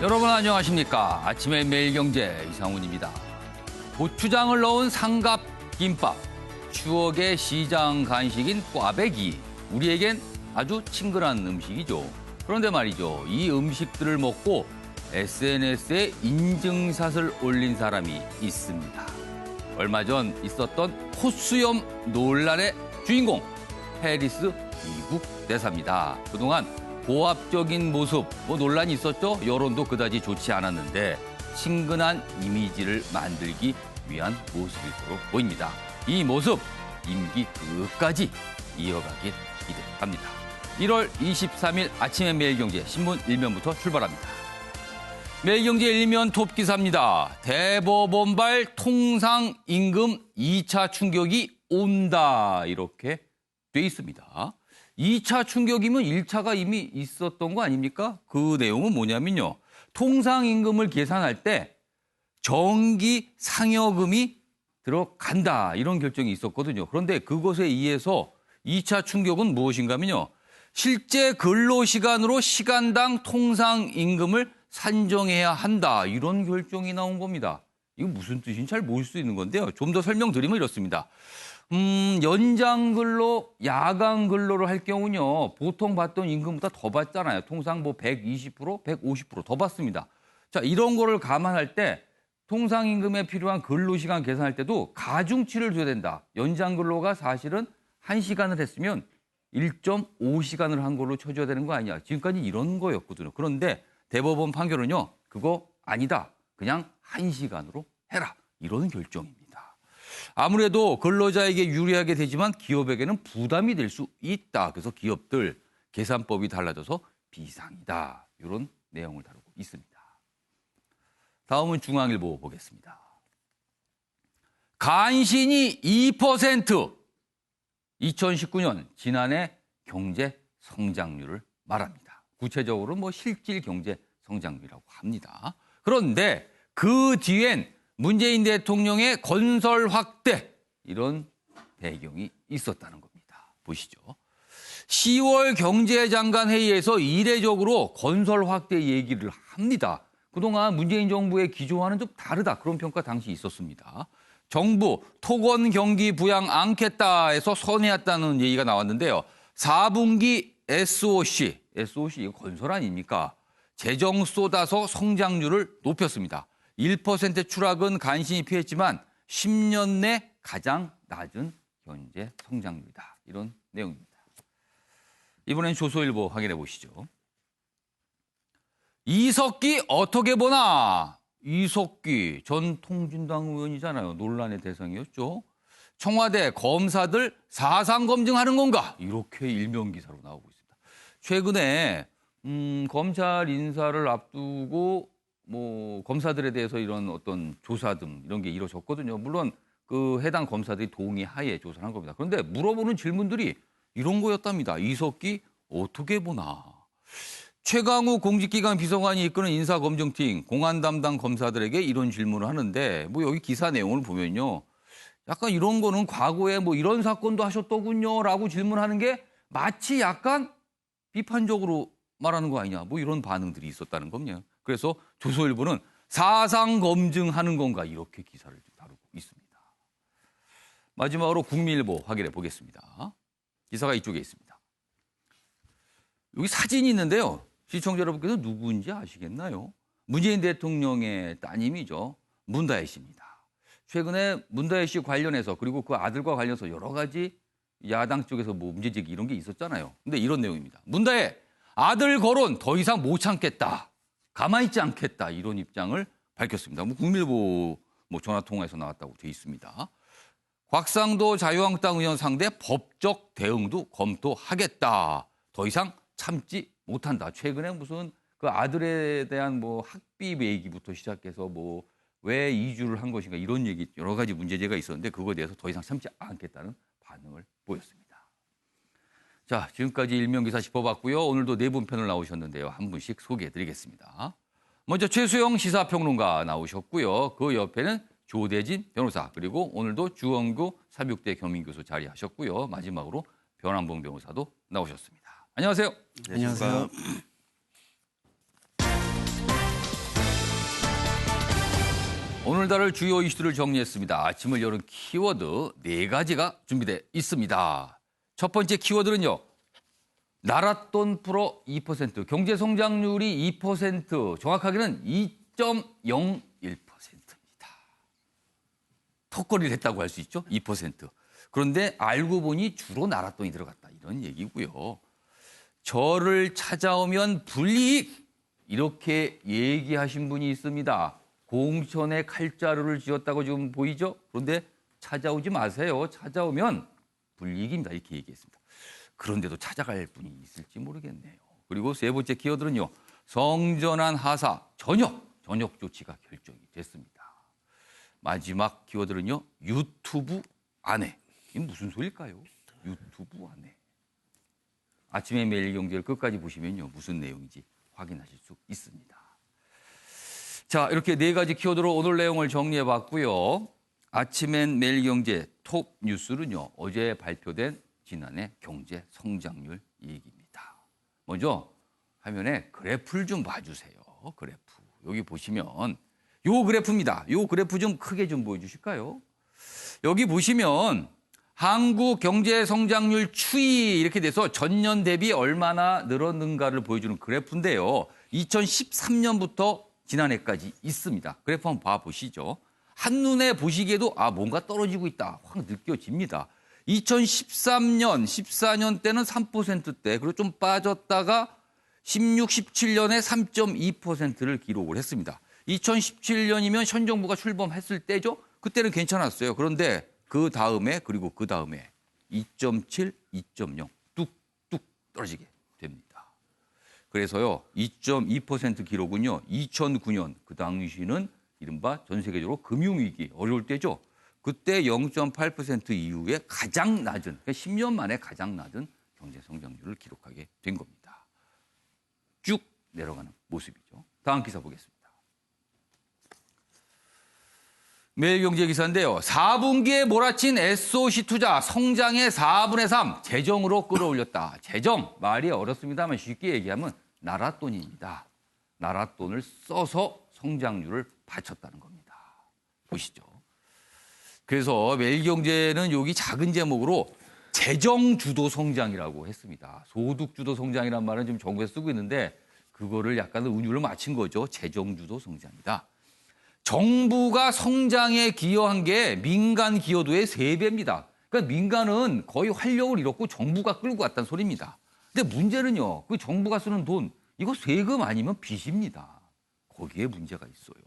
여러분 안녕하십니까? 아침의 매일경제 이상훈입니다. 고추장을 넣은 삼각김밥, 추억의 시장 간식인 꽈배기, 우리에겐 아주 친근한 음식이죠. 그런데 말이죠, 이 음식들을 먹고 SNS에 인증샷을 올린 사람이 있습니다. 얼마 전 있었던 콧수염 논란의 주인공, 해리스 미국 대사입니다. 그동안 고압적인 모습, 논란이 있었죠. 여론도 그다지 좋지 않았는데 친근한 이미지를 만들기 위한 모습일 거로 보입니다. 이 모습 임기 끝까지 이어가길 기대합니다. 1월 23일 아침의 매일경제 신문 1면부터 출발합니다. 매일경제 1면 톱 기사입니다. 대법원발 통상임금 2차 충격이 온다, 이렇게 돼 있습니다. 2차 충격이면 1차가 이미 있었던 거 아닙니까? 그 내용은 뭐냐면요, 통상임금을 계산할 때 정기 상여금이 들어간다, 이런 결정이 있었거든요. 그런데 그것에 의해서 2차 충격은 무엇인가면요, 실제 근로시간으로 시간당 통상임금을 산정해야 한다, 이런 결정이 나온 겁니다. 이거 무슨 뜻인지 잘 모를 수 있는 건데요. 좀 더 설명드리면 이렇습니다. 연장 근로, 야간 근로를 할 경우는요, 보통 받던 임금보다 더 받잖아요. 통상 120%, 150% 더 받습니다. 자, 이런 거를 감안할 때 통상임금에 필요한 근로시간 계산할 때도 가중치를 줘야 된다. 연장 근로가 사실은 1시간을 했으면 1.5시간을 한 걸로 쳐줘야 되는 거 아니냐. 지금까지 이런 거였거든요. 그런데 대법원 판결은요, 그거 아니다. 그냥 1시간으로 해라. 이런 결정입니다. 아무래도 근로자에게 유리하게 되지만 기업에게는 부담이 될 수 있다. 그래서 기업들 계산법이 달라져서 비상이다, 이런 내용을 다루고 있습니다. 다음은 중앙일보 보겠습니다. 간신히 2%, 2019년 지난해 경제 성장률을 말합니다. 구체적으로 실질 경제 성장률이라고 합니다. 그런데 그 뒤엔 문재인 대통령의 건설 확대, 이런 배경이 있었다는 겁니다. 보시죠. 10월 경제장관 회의에서 이례적으로 건설 확대 얘기를 합니다. 그동안 문재인 정부의 기조와는 좀 다르다, 그런 평가 당시 있었습니다. 정부 토건 경기 부양 않겠다 해서 선회했다는 얘기가 나왔는데요. 4분기 SOC 이거 건설 아닙니까? 재정 쏟아서 성장률을 높였습니다. 1% 추락은 간신히 피했지만 10년 내 가장 낮은 현재 성장률이다, 이런 내용입니다. 이번엔 조선일보 확인해 보시죠. 이석기 어떻게 보나? 이석기 전 통진당 의원이잖아요. 논란의 대상이었죠. 청와대 검사들 사상 검증하는 건가? 이렇게 일면 기사로 나오고 있습니다. 최근에 검찰 인사를 앞두고 검사들에 대해서 이런 어떤 조사 등 이런 게 이루어졌거든요. 물론 그 해당 검사들이 동의하에 조사를 한 겁니다. 그런데 물어보는 질문들이 이런 거였답니다. 이석기 어떻게 보나? 최강욱 공직기관 비서관이 이끄는 인사검증팀 공안 담당 검사들에게 이런 질문을 하는데, 여기 기사 내용을 보면요, 약간 이런 거는 과거에 이런 사건도 하셨더군요 라고 질문하는 게 마치 약간 비판적으로 말하는 거 아니냐, 이런 반응들이 있었다는 겁니다. 그래서 조선일보는 사상 검증하는 건가, 이렇게 기사를 다루고 있습니다. 마지막으로 국민일보 확인해 보겠습니다. 기사가 이쪽에 있습니다. 여기 사진이 있는데요. 시청자 여러분께서 누구인지 아시겠나요? 문재인 대통령의 따님이죠. 문다혜 씨입니다. 최근에 문다혜 씨 관련해서, 그리고 그 아들과 관련해서 여러 가지 야당 쪽에서 문제제기 이런 게 있었잖아요. 근데 이런 내용입니다. 문다혜 아들 거론 더 이상 못 참겠다, 가만히 있지 않겠다, 이런 입장을 밝혔습니다. 국민일보 전화통화에서 나왔다고 돼 있습니다. 곽상도 자유한국당 의원 상대 법적 대응도 검토하겠다. 더 이상 참지 못한다. 최근에 무슨 그 아들에 대한 학비 얘기부터 시작해서 왜 이주를 한 것인가, 이런 얘기, 여러 가지 문제제가 있었는데 그거에 대해서 더 이상 참지 않겠다는 반응을 보였습니다. 자, 지금까지 일면기사 짚어봤고요. 오늘도 네 분 편을 나오셨는데요. 한 분씩 소개해드리겠습니다. 먼저 최수영 시사평론가 나오셨고요. 그 옆에는 조대진 변호사, 그리고 오늘도 주원구 삼육대 경민교수 자리하셨고요. 마지막으로 변한봉 변호사도 나오셨습니다. 안녕하세요. 안녕하세요. 오늘 다룰 주요 이슈들을 정리했습니다. 아침을 여는 키워드 4가지가 준비되어 있습니다. 첫 번째 키워드는요. 나랏돈 풀어 2%, 경제 성장률이 2%, 정확하게는 2.01%입니다. 턱걸이를 했다고 할 수 있죠. 2%. 그런데 알고 보니 주로 나랏돈이 들어갔다. 이런 얘기고요. 저를 찾아오면 불이익 이렇게 얘기하신 분이 있습니다. 공천에 칼자루를 쥐었다고 지금 보이죠? 그런데 찾아오지 마세요. 찾아오면 불이익입니다. 이렇게 얘기했습니다. 그런데도 찾아갈 분이 있을지 모르겠네요. 그리고 세 번째 키워드는요. 성전환 하사 전역 조치가 결정이 됐습니다. 마지막 키워드는요. 유튜브 아내. 이게 무슨 소리일까요? 유튜브 아내. 아침에 매일경제를 끝까지 보시면요. 무슨 내용인지 확인하실 수 있습니다. 자, 이렇게 4가지 키워드로 오늘 내용을 정리해봤고요. 아침엔 매일경제 톱 뉴스는요. 어제 발표된 지난해 경제 성장률 얘기입니다. 먼저 화면에 그래프를 좀 봐주세요. 그래프. 여기 보시면 요 그래프입니다. 요 그래프 좀 크게 좀 보여주실까요? 여기 보시면 한국 경제 성장률 추이 이렇게 돼서 전년 대비 얼마나 늘었는가를 보여주는 그래프인데요. 2013년부터 지난해까지 있습니다. 그래프 한번 봐보시죠. 한눈에 보시기에도 뭔가 떨어지고 있다. 확 느껴집니다. 2013년, 14년 때는 3%대, 그리고 좀 빠졌다가 16, 17년에 3.2%를 기록을 했습니다. 2017년이면 현 정부가 출범했을 때죠. 그때는 괜찮았어요. 그런데 그 다음에 그리고 그 다음에 2.7, 2.0 뚝뚝 떨어지게 됩니다. 그래서요. 2.2% 기록은요. 2009년 그 당시는 이른바 전 세계적으로 금융위기 어려울 때죠. 그때 0.8% 이후에 가장 낮은, 그러니까 10년 만에 가장 낮은 경제 성장률을 기록하게 된 겁니다. 쭉 내려가는 모습이죠. 다음 기사 보겠습니다. 매일경제 기사인데요. 4분기에 몰아친 SOC 투자 성장의 4분의 3 재정으로 끌어올렸다. 재정 말이 어렵습니다만 쉽게 얘기하면 나랏돈입니다. 나랏돈을 써서 성장률을 받쳤다는 겁니다. 보시죠. 그래서 매일경제는 여기 작은 제목으로 재정주도 성장이라고 했습니다. 소득주도 성장이란 말은 지금 정부에서 쓰고 있는데 그거를 약간 운율을 맞춘 거죠. 재정주도 성장이다. 정부가 성장에 기여한 게 민간 기여도의 3배입니다. 그러니까 민간은 거의 활력을 잃었고 정부가 끌고 갔다는 소리입니다. 근데 문제는요. 그 정부가 쓰는 돈 이거 세금 아니면 빚입니다. 거기에 문제가 있어요.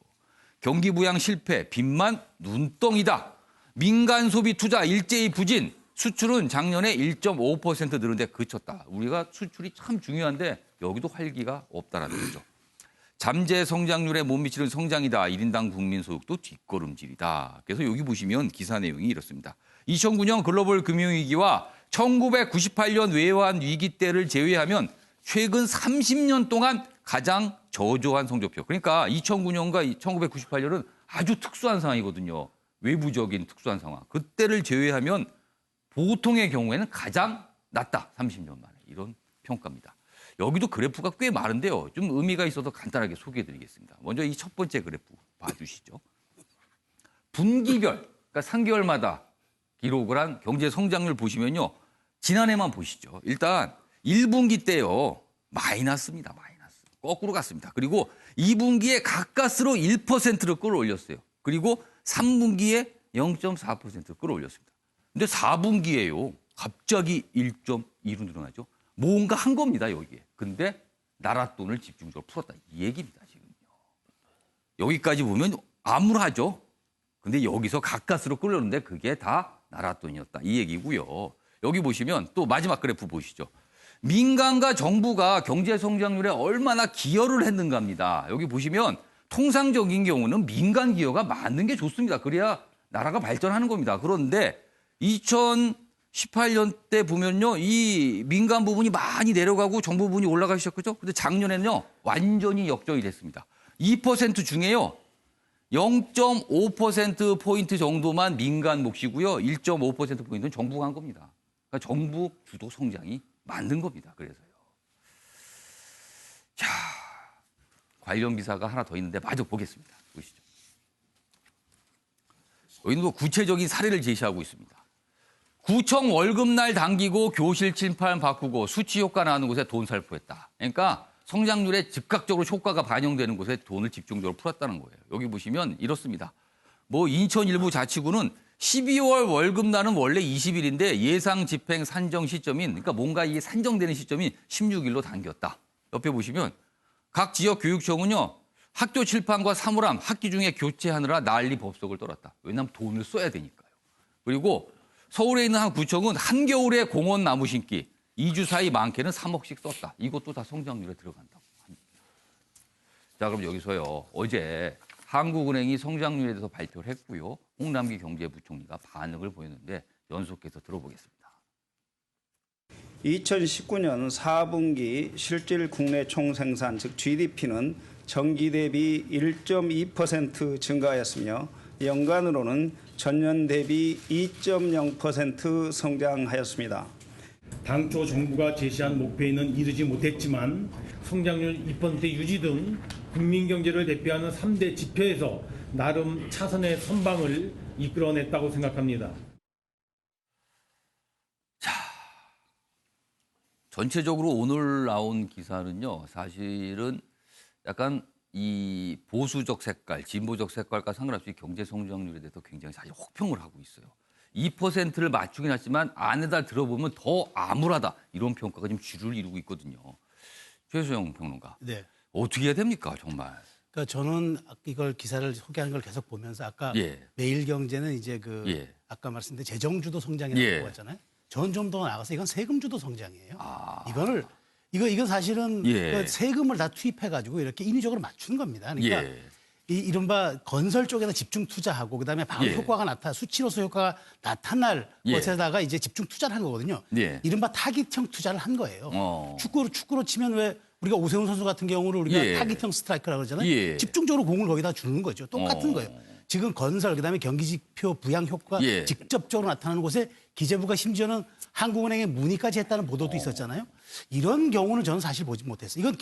경기 부양 실패, 빚만 눈덩이다. 민간 소비 투자 일제히 부진, 수출은 작년에 1.5% 늘은 데 그쳤다. 우리가 수출이 참 중요한데 여기도 활기가 없다라는 거죠. 잠재 성장률에 못 미치는 성장이다. 1인당 국민소득도 뒷걸음질이다. 그래서 여기 보시면 기사 내용이 이렇습니다. 2009년 글로벌 금융위기와 1998년 외환 위기 때를 제외하면 최근 30년 동안 가장 저조한 성적표. 그러니까 2009년과 1998년은 아주 특수한 상황이거든요. 외부적인 특수한 상황. 그때를 제외하면 보통의 경우에는 가장 낮다. 30년 만에. 이런 평가입니다. 여기도 그래프가 꽤 많은데요. 좀 의미가 있어서 간단하게 소개해드리겠습니다. 먼저 이 첫 번째 그래프 봐주시죠. 분기별, 그러니까 3개월마다 기록을 한 경제 성장률 보시면요. 지난해만 보시죠. 일단 1분기 때요. 마이너스입니다. 마이너스. 거꾸로 갔습니다. 그리고 2분기에 가까스로 1%를 끌어올렸어요. 그리고 3분기에 0.4%를 끌어올렸습니다. 근데 4분기에요. 갑자기 1.2로 늘어나죠. 뭔가 한 겁니다, 여기에. 근데 나랏돈을 집중적으로 풀었다. 이 얘기입니다, 지금요. 여기까지 보면 암울하죠. 근데 여기서 가까스로 끌려오는데 그게 다 나랏돈이었다. 이 얘기고요. 여기 보시면 또 마지막 그래프 보시죠. 민간과 정부가 경제 성장률에 얼마나 기여를 했는가입니다. 여기 보시면 통상적인 경우는 민간 기여가 많은 게 좋습니다. 그래야 나라가 발전하는 겁니다. 그런데 2018년 때 보면요. 이 민간 부분이 많이 내려가고 정부 부분이 올라가기 시작했죠. 근데 작년에는요. 완전히 역전이 됐습니다. 2% 중에요. 0.5%포인트 정도만 민간 몫이고요. 1.5%포인트는 정부가 한 겁니다. 그러니까 정부 주도 성장이 맞는 겁니다. 그래서요. 자, 관련 기사가 하나 더 있는데 마저 보겠습니다. 보시죠. 여기는 뭐 구체적인 사례를 제시하고 있습니다. 구청 월급날 당기고 교실 칠판 바꾸고 수치 효과 나는 곳에 돈 살포했다. 그러니까 성장률에 즉각적으로 효과가 반영되는 곳에 돈을 집중적으로 풀었다는 거예요. 여기 보시면 이렇습니다. 뭐 인천 일부 자치구는 12월 월급날은 원래 20일인데 예상 집행 산정 시점인 그러니까 뭔가 이게 산정되는 시점이 16일로 당겼다. 옆에 보시면 각 지역 교육청은요. 학교 칠판과 사물함 학기 중에 교체하느라 난리 법석을 떨었다. 왜냐하면 돈을 써야 되니까요. 그리고 서울에 있는 한 구청은 한겨울에 공원 나무 심기 2주 사이 많게는 3억씩 썼다. 이것도 다 성장률에 들어간다고 합니다. 자, 그럼 여기서요. 어제 한국은행이 성장률에 대해서 발표를 했고요. 홍남기 경제부총리가 반응을 보였는데 연속해서 들어보겠습니다. 2019년 4분기 실질 국내 총생산 즉 GDP는 전기 대비 1.2% 증가하였으며 연간으로는 전년 대비 2.0% 성장하였습니다. 당초 정부가 제시한 목표에는 이르지 못했지만 성장률 2% 유지 등 국민 경제를 대표하는 3대 지표에서 나름 차선의 선방을 이끌어냈다고 생각합니다. 자, 전체적으로 오늘 나온 기사는요. 사실은 약간 이 보수적 색깔, 진보적 색깔과 상관없이 경제 성장률에 대해서 굉장히 사실 혹평을 하고 있어요. 2%를 맞추긴 했지만 안에다 들어보면 더 암울하다. 이런 평가가 지금 주를 이루고 있거든요. 최수영 평론가. 네. 어떻게 해야 됩니까, 정말? 그러니까 저는 이걸 기사를 소개하는 걸 계속 보면서 아까 매일경제는 이제 아까 말씀드린 재정주도 성장이라고 했잖아요. 저는 좀 더 나가서 이건 세금주도 성장이에요. 이건 사실은 그 세금을 다 투입해가지고 이렇게 인위적으로 맞추는 겁니다. 그러니까 이른바 건설 쪽에다 집중 투자하고 그다음에 바로 효과가 수치로서 효과가 나타날 것에다가 이제 집중 투자를 한 거거든요. 이른바 타깃형 투자를 한 거예요. 축구로 치면 왜 우리가 오세훈 선수 같은 경우를 우리가 타깃형 스트라이커라고 그러잖아요. 집중적으로 공을 거기다 주는 거죠. 똑같은 거예요. 지금 건설 그다음에 경기지표 부양 효과가 직접적으로 나타나는 곳에 기재부가 심지어는 한국은행에 문의까지 했다는 보도도 있었잖아요. 이런 경우는 저는 사실 보지 못했어요. 이건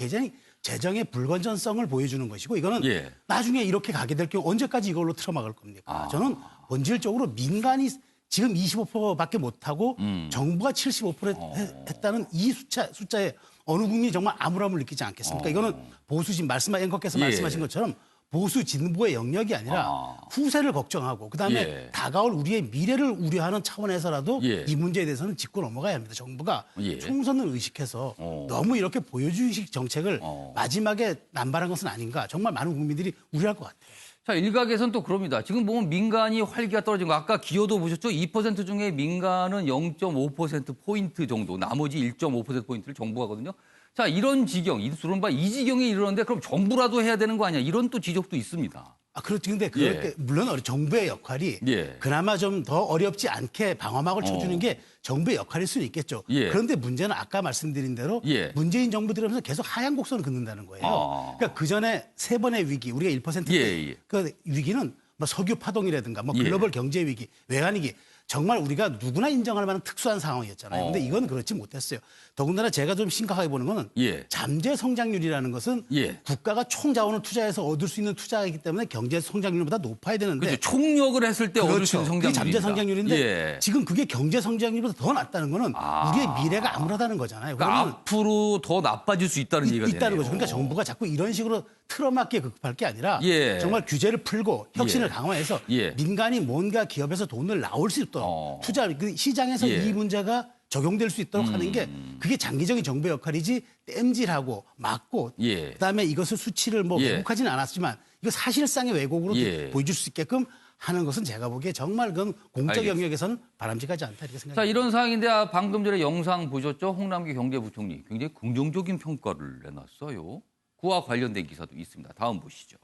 재정의 불건전성을 보여주는 것이고 이거는 나중에 이렇게 가게 될 경우 언제까지 이걸로 틀어막을 겁니까? 저는 본질적으로 민간이 지금 25%밖에 못하고 정부가 75% 했다는 이 숫자에 어느 국민이 정말 암울함을 느끼지 않겠습니까? 이거는 보수진 앵커께서 말씀하신 것처럼 보수 진보의 영역이 아니라 후세를 걱정하고 그다음에 다가올 우리의 미래를 우려하는 차원에서라도 이 문제에 대해서는 짚고 넘어가야 합니다. 정부가 총선을 의식해서 너무 이렇게 보여주식 정책을 마지막에 남발한 것은 아닌가. 정말 많은 국민들이 우려할 것 같아요. 자, 일각에서는 또 그럽니다. 지금 보면 민간이 활기가 떨어진 거 아까 기여도 보셨죠? 2% 중에 민간은 0.5%포인트 정도, 나머지 1.5%포인트를 정부가 하거든요. 자, 이런 지경, 이른바 이 지경에 이르는데 그럼 정부라도 해야 되는 거 아니야? 이런 또 지적도 있습니다. 그렇죠. 근데 물론 정부의 역할이 그나마 좀 더 어렵지 않게 방어막을 쳐주는 게 정부의 역할일 수는 있겠죠. 그런데 문제는 아까 말씀드린 대로 문재인 정부 들어오면서 계속 하향 곡선을 긋는다는 거예요. 그러니까 그 전에 세 번의 위기, 우리가 1%대 그 위기는 뭐 석유 파동이라든가 뭐 글로벌 경제 위기, 외환 위기 정말 우리가 누구나 인정할 만한 특수한 상황이었잖아요. 근데 이건 그렇지 못했어요. 더군다나 제가 좀 심각하게 보는 거는 잠재 성장률이라는 것은 국가가 총 자원을 투자해서 얻을 수 있는 투자이기 때문에 경제 성장률보다 높아야 되는데 그렇죠. 총력을 했을 때 얻을 수 있는 성장률입니다. 그게 잠재 성장률인데 지금 그게 경제 성장률보다 더 낮다는 거는 우리의 미래가 암울하다는 거잖아요. 그러니까 앞으로 더 나빠질 수 있다는 얘기가 되네요. 있다는 거죠. 그러니까 정부가 자꾸 이런 식으로 틀어막기에 급할 게 아니라 정말 규제를 풀고 혁신을 강화해서 민간이 뭔가 기업에서 돈을 나올 수 있도록 투자 시장에서 이 문제가 적용될 수 있도록 하는 게 그게 장기적인 정부의 역할이지 땜질하고 막고 그다음에 이것을 수치를 왜곡하지는 않았지만 이거 사실상의 왜곡으로 보여줄 수 있게끔 하는 것은 제가 보기에 정말 그건 공적 영역에서는 바람직하지 않다 이렇게 생각합니다. 자, 이런 상황인데 방금 전에 영상 보셨죠? 홍남기 경제부총리 굉장히 긍정적인 평가를 내놨어요. 그와 관련된 기사도 있습니다. 다음 보시죠.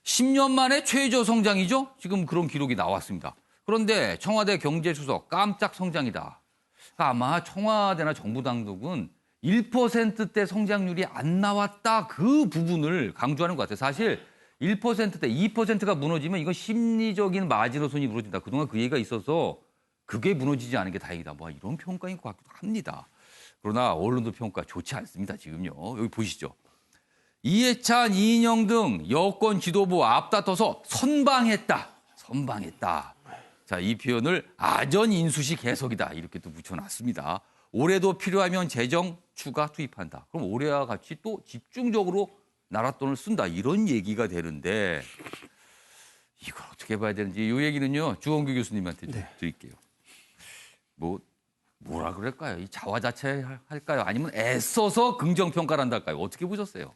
10년 만에 최저 성장이죠? 지금 그런 기록이 나왔습니다. 그런데 청와대 경제수석 깜짝 성장이다. 그러니까 아마 청와대나 정부 당국은 1%대 성장률이 안 나왔다 그 부분을 강조하는 것 같아요. 사실 1%대 2%가 무너지면 이건 심리적인 마지노선이 무너진다. 그동안 그 얘기가 있어서 그게 무너지지 않은 게 다행이다. 뭐 이런 평가인 것 같기도 합니다. 그러나 언론도 평가 좋지 않습니다. 지금요. 여기 보시죠. 이해찬, 이인영 등 여권 지도부 앞다퉈서 선방했다. 선방했다. 자, 이 표현을 아전인수식 해석이다. 이렇게 또 붙여놨습니다. 올해도 필요하면 재정 추가 투입한다. 그럼 올해와 같이 또 집중적으로 나라 돈을 쓴다. 이런 얘기가 되는데 이걸 어떻게 봐야 되는지 이 얘기는요. 주원규 교수님한테 좀 드릴게요. 뭐라 그럴까요? 이 자화자찬할까요? 아니면 애써서 긍정평가를 한달까요? 어떻게 보셨어요?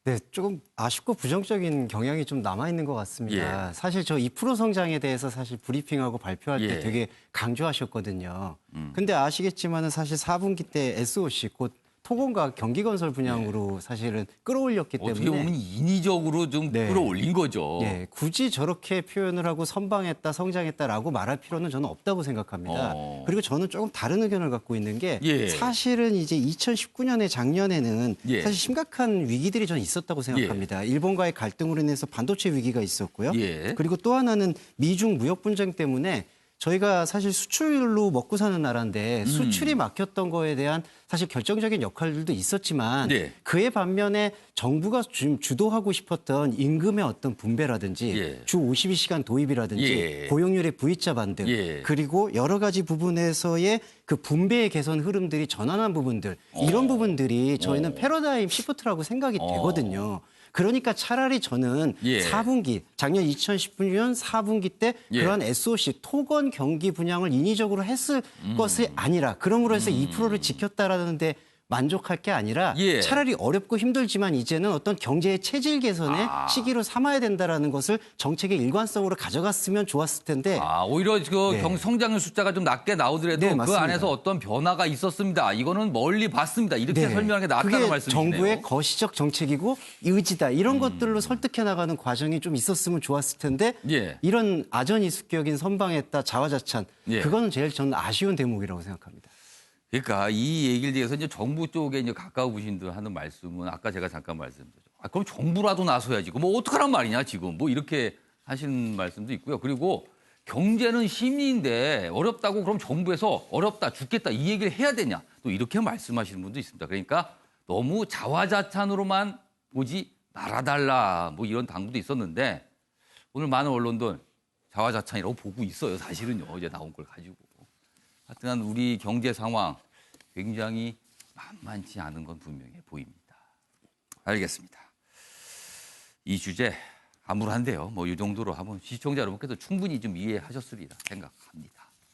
네, 조금 아쉽고 부정적인 경향이 좀 남아있는 것 같습니다. 예. 사실 저 2% 성장에 대해서 사실 브리핑하고 발표할 때 예. 되게 강조하셨거든요. 근데 아시겠지만은 사실 4분기 때 SOC 곧 토건과 경기건설 분양으로 사실은 끌어올렸기 때문에 어떻게 보면 인위적으로 좀 네. 끌어올린 거죠. 예, 굳이 저렇게 표현을 하고 선방했다, 성장했다라고 말할 필요는 저는 없다고 생각합니다. 그리고 저는 조금 다른 의견을 갖고 있는 게 예. 사실은 이제 2019년에 작년에는 예. 사실 심각한 위기들이 저는 있었다고 생각합니다. 일본과의 갈등으로 인해서 반도체 위기가 있었고요. 예. 그리고 또 하나는 미중 무역 분쟁 때문에 저희가 사실 수출로 먹고 사는 나라인데 수출이 막혔던 거에 대한 사실 결정적인 역할들도 있었지만 네. 그에 반면에 정부가 지금 주도하고 싶었던 임금의 어떤 분배라든지 예. 주 52시간 도입이라든지 예. 고용률의 V자 반등 예. 그리고 여러 가지 부분에서의 그 분배의 개선 흐름들이 전환한 부분들 이런 부분들이 저희는 패러다임 시프트라고 생각이 되거든요. 그러니까 차라리 저는 예. 4분기 작년 2019년 4분기 때 예. 그러한 SOC 토건 경기 분양을 인위적으로 했을 것이 아니라 그러므로 해서 2%를 지켰다라는데 만족할 게 아니라 예. 차라리 어렵고 힘들지만 이제는 어떤 경제의 체질 개선의 시기로 삼아야 된다라는 것을 정책의 일관성으로 가져갔으면 좋았을 텐데 오히려 그 네. 성장률 숫자가 좀 낮게 나오더라도 네, 그 맞습니다. 안에서 어떤 변화가 있었습니다. 이거는 멀리 봤습니다. 이렇게 네. 설명하는 게 낫다는 그게 말씀이시네요. 정부의 거시적 정책이고 의지다. 이런 것들로 설득해 나가는 과정이 좀 있었으면 좋았을 텐데 예. 이런 아전이습격인 선방했다 자화자찬 예. 그거는 제일 저는 아쉬운 대목이라고 생각합니다. 그러니까 이 얘기를 대해서 이제 정부 쪽에 이제 가까우신 분 하는 말씀은 아까 제가 잠깐 말씀드렸죠. 그럼 정부라도 나서야지. 뭐 어떡하란 말이냐 지금. 뭐 이렇게 하시는 말씀도 있고요. 그리고 경제는 심리인데 어렵다고 그럼 정부에서 어렵다 죽겠다 이 얘기를 해야 되냐. 또 이렇게 말씀하시는 분도 있습니다. 그러니까 너무 자화자찬으로만 보지 말아달라. 뭐 이런 당부도 있었는데 오늘 많은 언론들 자화자찬이라고 보고 있어요. 사실은요. 이제 나온 걸 가지고. 하여튼 우리 경제 상황 굉장히 만만치 않은 건 분명해 보입니다. 알겠습니다. 이 주제 암울한데요. 뭐 이 정도로 하면 시청자 여러분께서 충분히 좀 이해하셨으리라 생각합니다.